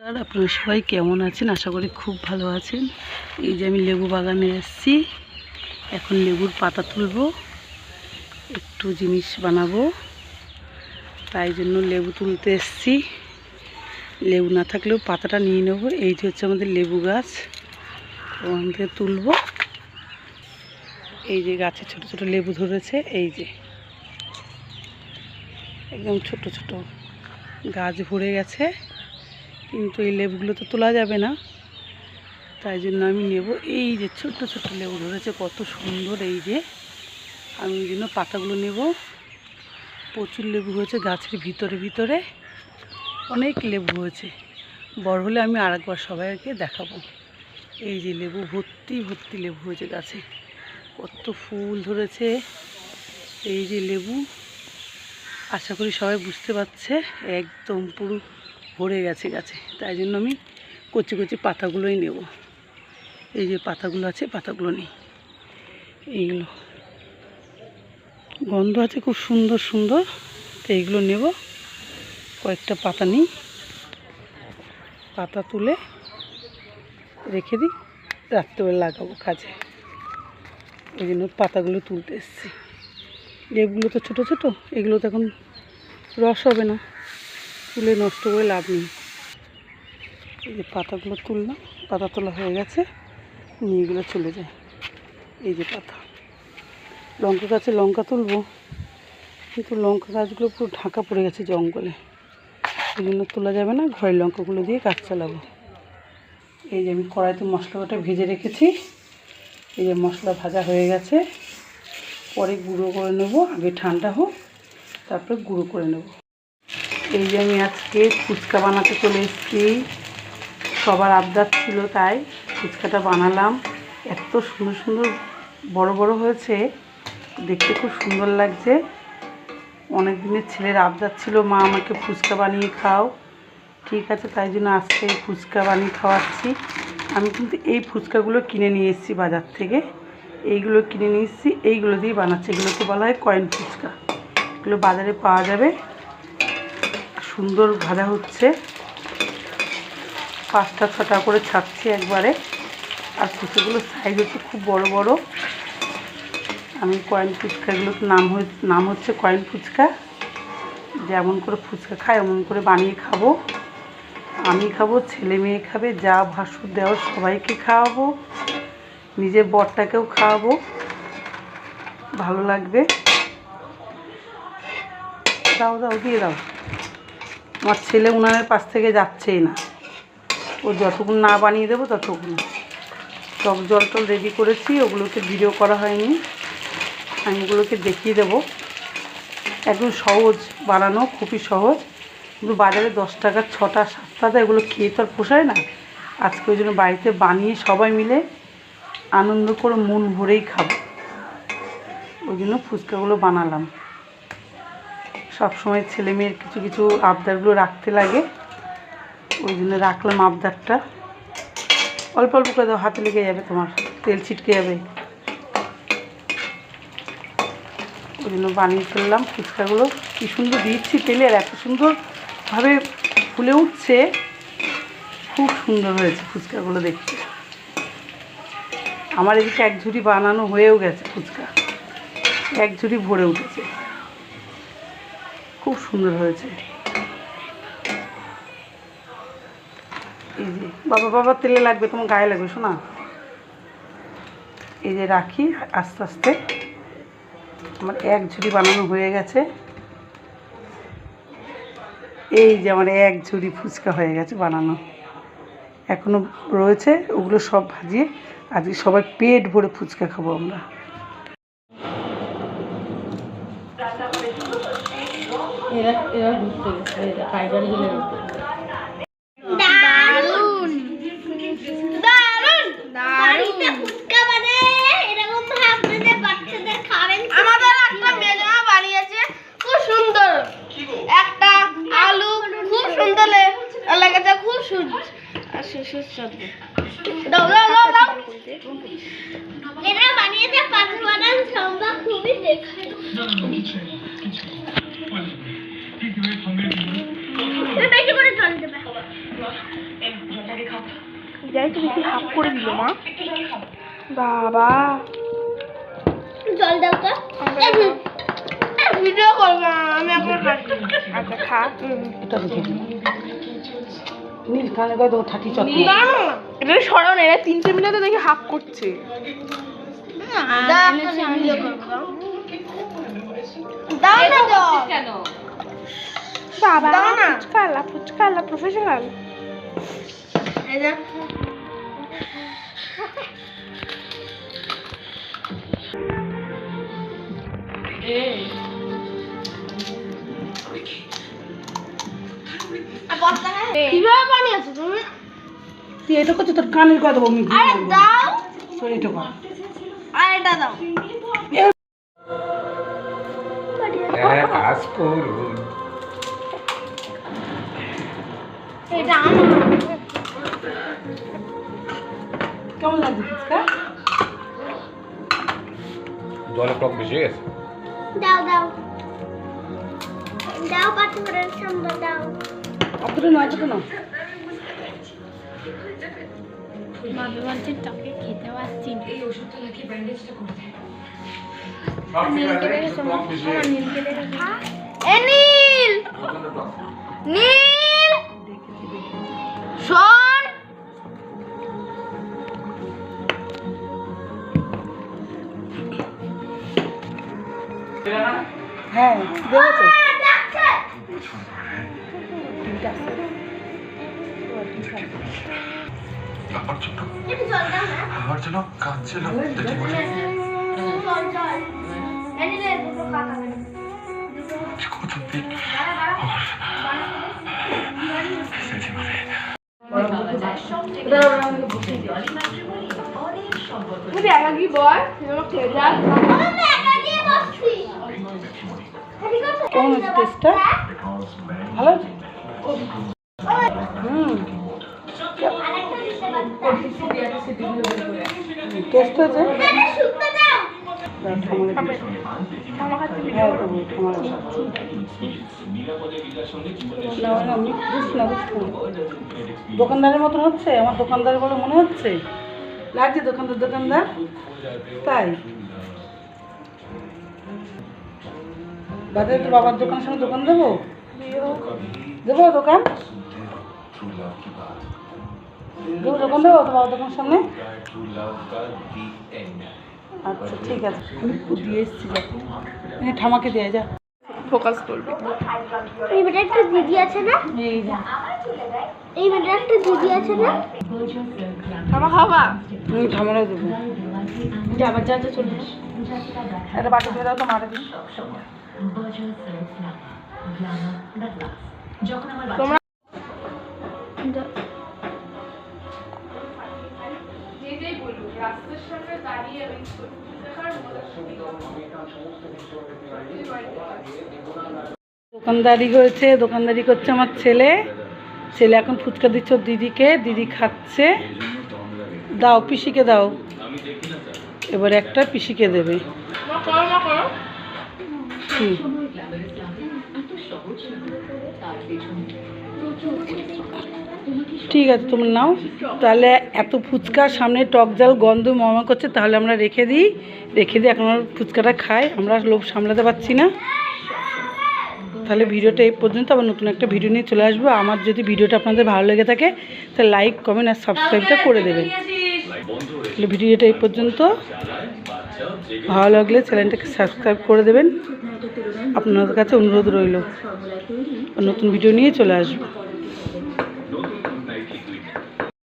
আর আপনারা সবাই কেমন আছেন? আশা করি খুব ভালো আছেন। এই যে আমি লেবু বাগানে এসেছি, এখন লেবুর পাতা তুলব, একটু জিনিস বানাবো, তাই জন্য লেবু তুলতে এসেছি। লেবু না থাকলেও পাতাটা নিয়ে নেব। এই যে হচ্ছে আমাদের লেবু গাছ, ওখান থেকে তুলব। এই যে গাছে ছোট ছোট লেবু ধরেছে, এই যে একদম ছোট ছোট গাছ ভরে গেছে, কিন্তু এই লেবুগুলো তো তোলা যাবে না, তাই জন্য আমি নেব। এই যে ছোট ছোট লেবু ধরেছে, কত সুন্দর। এই যে আমি এই জন্য পাতাগুলো নেব। প্রচুর লেবু হয়েছে গাছের ভিতরে ভিতরে, অনেক লেবু হয়েছে। বড় হলে আমি আরেকবার সবাইকে দেখাবো। এই যে লেবু ভর্তি ভর্তি লেবু হয়েছে গাছে, কত ফুল ধরেছে। এই যে লেবু, আশা করি সবাই বুঝতে পারছে, একদম পুরো ভরে গেছে গাছে, তাই জন্য আমি কচি কচি পাতাগুলোই নেব। এই যে পাতাগুলো আছে, পাতাগুলো নেই। এইগুলো গন্ধ আছে খুব সুন্দর সুন্দর, তো এইগুলো নেব। কয়েকটা পাতা নিই, পাতা তুলে রেখে দিই, রাত্রেবেলা লাগাবো কাজে। এই জন্য পাতাগুলো তুলতে এসেছি। লেবুগুলো তো ছোটো ছোটো, এগুলো তো এখন রস হবে না, তুলে নষ্ট করে লাভ নেই। এই যে পাতাগুলো তুললাম, পাতা তোলা হয়ে গেছে, নিয়ে এগুলো চলে যায়। এই যে পাতা, লঙ্কা গাছে লঙ্কা তুলবো, কিন্তু লঙ্কা গাছগুলো পুরো ঢাকা পড়ে গেছে জঙ্গলে, এই জন্য তোলা যাবে না। ঘরের লঙ্কাগুলো দিয়ে কাজ চালাবো। এই যে আমি কড়াইতে মশলাটা ভেজে রেখেছি। এই যে মশলা ভাজা হয়ে গেছে, পরে গুঁড়ো করে নেব। আগে ঠান্ডা হোক, তারপরে গুঁড়ো করে নেব। এই যে আমি আজকে ফুচকা বানাতে চলে এসেছি। সবার আবদার ছিল, তাই ফুচকাটা বানালাম। এত সুন্দর সুন্দর বড় বড় হয়েছে, দেখতে খুব সুন্দর লাগছে। অনেক দিনের ছেলের আবদার ছিল, মা আমাকে ফুচকা বানিয়ে খাও। ঠিক আছে, তাই জন্য আজকে ফুচকা বানিয়ে খাওয়াচ্ছি। আমি কিন্তু এই ফুচকাগুলো কিনে নিয়ে এসেছি বাজার থেকে। এইগুলো কিনে নিয়ে এসেছি, এইগুলো দিয়ে বানাচ্ছি। এগুলোকে বলা হয় কয়েন ফুচকা। এগুলো বাজারে পাওয়া যাবে। সুন্দর ভাজা হচ্ছে, 5টা 6টা করে ছাড়ছি একবারে। আর ফুচকাগুলোর সাইজ হচ্ছে খুব বড় বড়। আমি কয়েন ফুচকাগুলোর নাম হচ্ছে কয়েন ফুচকা। যেমন করে ফুচকা খায় এমন করে বানিয়ে খাবো। আমি খাবো, ছেলে মেয়ে খাবে, যা ভাসুর দেওয়ার সবাইকে খাওয়াবো, নিজের বরটাকেও খাওয়াবো, ভালো লাগবে। দাও দাও, দিয়ে দাও। আমার ছেলে উনানের পাশ থেকে যাচ্ছেই না, ও যতক্ষণ না বানিয়ে দেবো ততক্ষণ। টক জল টল রেডি করেছি, ওগুলোকে ভিডিও করা হয়নি, আমি ওগুলোকে দেখিয়ে দেবো। একদম সহজ বানানো, খুবই সহজ, কিন্তু বাজারে 10 টাকা 6টা 7টা, এগুলো খেয়ে তো আর পোষায় না। আজকে ওই জন্য বাড়িতে বানিয়ে সবাই মিলে আনন্দ করে মন ভরেই খাবো, ওই জন্য ফুচকাগুলো বানালাম। সবসময় ছেলে মেয়ের কিছু কিছু আবদারগুলো রাখতে লাগে, ওই জন্য রাখলাম আবদারটা। অল্প অল্প করে দাও, হাতে লেগে যাবে, তোমার তেল ছিটকে যাবে। ওই জন্য বানিয়ে ফেললাম ফুচকাগুলো। কী সুন্দর দিচ্ছি তেলে, আর এত সুন্দরভাবে ফুলে উঠছে, খুব সুন্দর হয়েছে ফুচকাগুলো দেখতে। আমার এদিকে এক ঝুড়ি বানানো হয়েও গেছে ফুচকা, এক ঝুড়ি ভরে উঠেছে, খুব সুন্দর হয়েছে। এই যে বাবা বাবা, তেলে লাগবে, তোমার গায়ে লাগবে শোনা। এই যে রাখি আস্তে আস্তে। আমার এক ঝুড়ি বানানো হয়ে গেছে। এই যে আমার এক ঝুড়ি ফুচকা হয়ে গেছে বানানো, এখনও রয়েছে। ওগুলো সব ভাজিয়ে আজকে সবাই পেট ভরে ফুচকা খাবো আমরা। এরা ঘুরতে গেছে, টাইগার হিলে ঘুরতে। আমাদের একটা মেজমা বানিয়েছে, খুব সুন্দর। একটা আলু খুব সুন্দর লেগেছে, খুব সুন্দর। এরা বানিয়েছে পাঁচ বানান সম্ভব, খুবই দেখায়। বেশি করে জল দেবে। যাই তো দেখি হাফ করে দিল মা। বাবা জল দাও তো। ভিডিও করবো আমি এখন খাচ্ছি। আচ্ছা খা। এটা দেখে নীল কানে গায়ে দেবো থাকি চল। এটা সরাও না, এরা 3টে মিলে তো দেখি হাফ করছে। দাও ভিডিও করবো। দাও না কেন? বাবা ফুচকালা ফুচকালা প্রফেশনাল। এই যে কিভাবে বানিয়েছো তুমি? তুই এটা করছো তোর কানের গায়ে দেবো আমি। আরে দাও, শোন এটা কর। আর এটা দাও। এটা আমার। কেমন লাগছে ফুচকা? জলের টক বেশি গেছে। দাও দাও দাও, পাথরের সামনে দাও। অতটা নয় অতটা না। মামি বলছে টকে খেতে পারছি না। এ নীল, নীল শোন, হ্যাঁ দেবো তো। একটু জল দাও না। আমার জন্য কাঁদছিল দেখি বলে জল জল এনে দে, দুটো কাটা দে। কতদিন তুই একাকি বল, খেয়ে যা। আমি একা দিয়ে বসছি। ঠিক আছে? কেমন হচ্ছে টেস্টটা? ভালো আছে? আরেকটা দিতে পারছি। টেস্ট হয়েছে? এটা শুকতে দাও। আমার কাছে হ্যাঁ দেবো তোমার। না না বুঝ না দোকানদারের মতন হচ্ছে? আমার দোকানদার বলে মনে হচ্ছে? লাগছে দোকানদার দোকানদার? তাই বাজারে তো বাবার দোকানের সামনে দোকান দেবো? দেবো দোকান? দেবো দোকান দেবো তো বাবার দোকানের সামনে? আচ্ছা ঠিক আছে, আমি দিয়ে এসছি যা। ঠামাকে দিয়ে যা। ফোকাস করবি। এই বেটা একটা দিদি আছে না? এই যা। এই বেটা একটা দিদি আছে না? খাবা খাবা। ঠামারাও দেবো। যা আবার যা যা চলে আস। একটা বাটি দিয়ে দাও তো মারা দিন। তোমরা দোকানদারি হয়েছে, দোকানদারি করছে আমার ছেলে। ছেলে এখন ফুচকা দিচ্ছে ওর দিদিকে, দিদি খাচ্ছে। দাও পিসিকে দাও। এবার একটা পিসিকে দেবে। হুম। ঠিক আছে তুমি নাও। তাহলে এত ফুচকার সামনে টক জাল গন্ধ মমা করছে, তাহলে আমরা রেখে দিই। এখন আমরা ফুচকাটা খাই, আমরা লোভ সামলাতে পারছি না। তাহলে ভিডিওটা এই পর্যন্ত, আবার নতুন একটা ভিডিও নিয়ে চলে আসবো। আমার যদি ভিডিওটা আপনাদের ভালো লেগে থাকে তাহলে লাইক কমেন্ট আর সাবস্ক্রাইবটা করে দেবেন। তাহলে ভিডিওটা এই পর্যন্ত, ভালো লাগলে চ্যানেলটাকে সাবস্ক্রাইব করে দেবেন। আপনাদের কাছে অনুরোধ রইল, নতুন ভিডিও নিয়ে চলে আসবো।